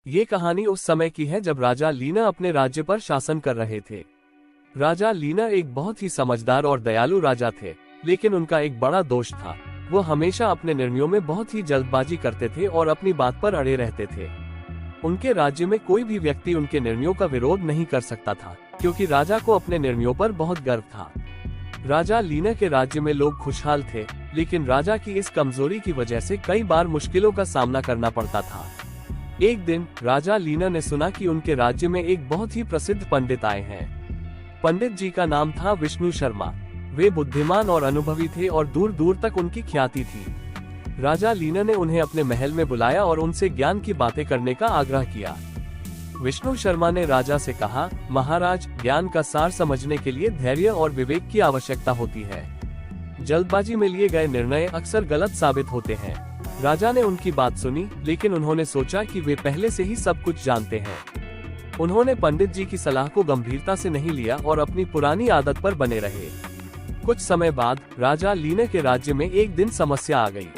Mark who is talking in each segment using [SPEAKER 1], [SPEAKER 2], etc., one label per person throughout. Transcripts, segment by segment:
[SPEAKER 1] ये कहानी उस समय की है जब राजा लीना अपने राज्य पर शासन कर रहे थे। राजा लीना एक बहुत ही समझदार और दयालु राजा थे, लेकिन उनका एक बड़ा दोष था। वो हमेशा अपने निर्णयों में बहुत ही जल्दबाजी करते थे और अपनी बात पर अड़े रहते थे। उनके राज्य में कोई भी व्यक्ति उनके निर्णयों का विरोध नहीं कर सकता था, क्योंकि राजा को अपने निर्णयों पर बहुत गर्व था। राजा लीना के राज्य में लोग खुशहाल थे, लेकिन राजा की इस कमजोरी की वजह से कई बार मुश्किलों का सामना करना पड़ता था। एक दिन राजा लीना ने सुना कि उनके राज्य में एक बहुत ही प्रसिद्ध पंडित आए हैं। पंडित जी का नाम था विष्णु शर्मा। वे बुद्धिमान और अनुभवी थे और दूर दूर तक उनकी ख्याति थी। राजा लीना ने उन्हें अपने महल में बुलाया और उनसे ज्ञान की बातें करने का आग्रह किया। विष्णु शर्मा ने राजा से कहा, महाराज, ज्ञान का सार समझने के लिए धैर्य और विवेक की आवश्यकता होती है। जल्दबाजी में लिए गए निर्णय अक्सर गलत साबित होते हैं। राजा ने उनकी बात सुनी, लेकिन उन्होंने सोचा कि वे पहले से ही सब कुछ जानते हैं। उन्होंने पंडित जी की सलाह को गंभीरता से नहीं लिया और अपनी पुरानी आदत पर बने रहे। कुछ समय बाद राजा लीना के राज्य में एक दिन समस्या आ गई।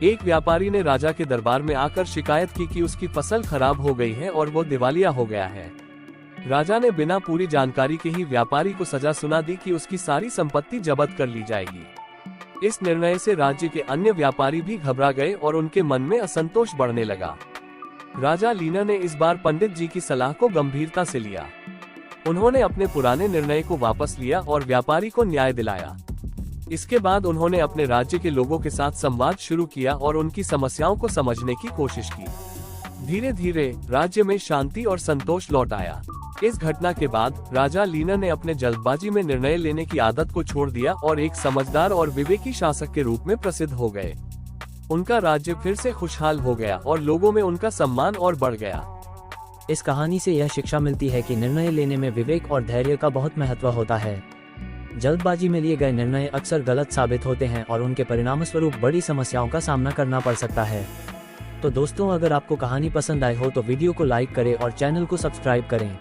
[SPEAKER 1] एक व्यापारी ने राजा के दरबार में आकर शिकायत की कि उसकी फसल खराब हो गई है और वो दिवालिया हो गया है। राजा ने बिना पूरी जानकारी के ही व्यापारी को सजा सुना दी कि उसकी सारी संपत्ति जब्त कर ली जाएगी। इस निर्णय से राज्य के अन्य व्यापारी भी घबरा गए और उनके मन में असंतोष बढ़ने लगा। राजा लीना ने इस बार पंडित जी की सलाह को गंभीरता से लिया। उन्होंने अपने पुराने निर्णय को वापस लिया और व्यापारी को न्याय दिलाया। इसके बाद उन्होंने अपने राज्य के लोगों के साथ संवाद शुरू किया और उनकी समस्याओं को समझने की कोशिश की। धीरे धीरे राज्य में शांति और संतोष लौट आया। इस घटना के बाद राजा लीना ने अपने जल्दबाजी में निर्णय लेने की आदत को छोड़ दिया और एक समझदार और विवेकी शासक के रूप में प्रसिद्ध हो गए। उनका राज्य फिर से खुशहाल हो गया और लोगों में उनका सम्मान और बढ़ गया।
[SPEAKER 2] इस कहानी से यह शिक्षा मिलती है कि निर्णय लेने में विवेक और धैर्य का बहुत महत्व होता है। जल्दबाजी में लिए गए निर्णय अक्सर गलत साबित होते हैं और उनके परिणामस्वरूप बड़ी समस्याओं का सामना करना पड़ सकता है। तो दोस्तों, अगर आपको कहानी पसंद आए हो तो वीडियो को लाइक करें और चैनल को सब्सक्राइब करें।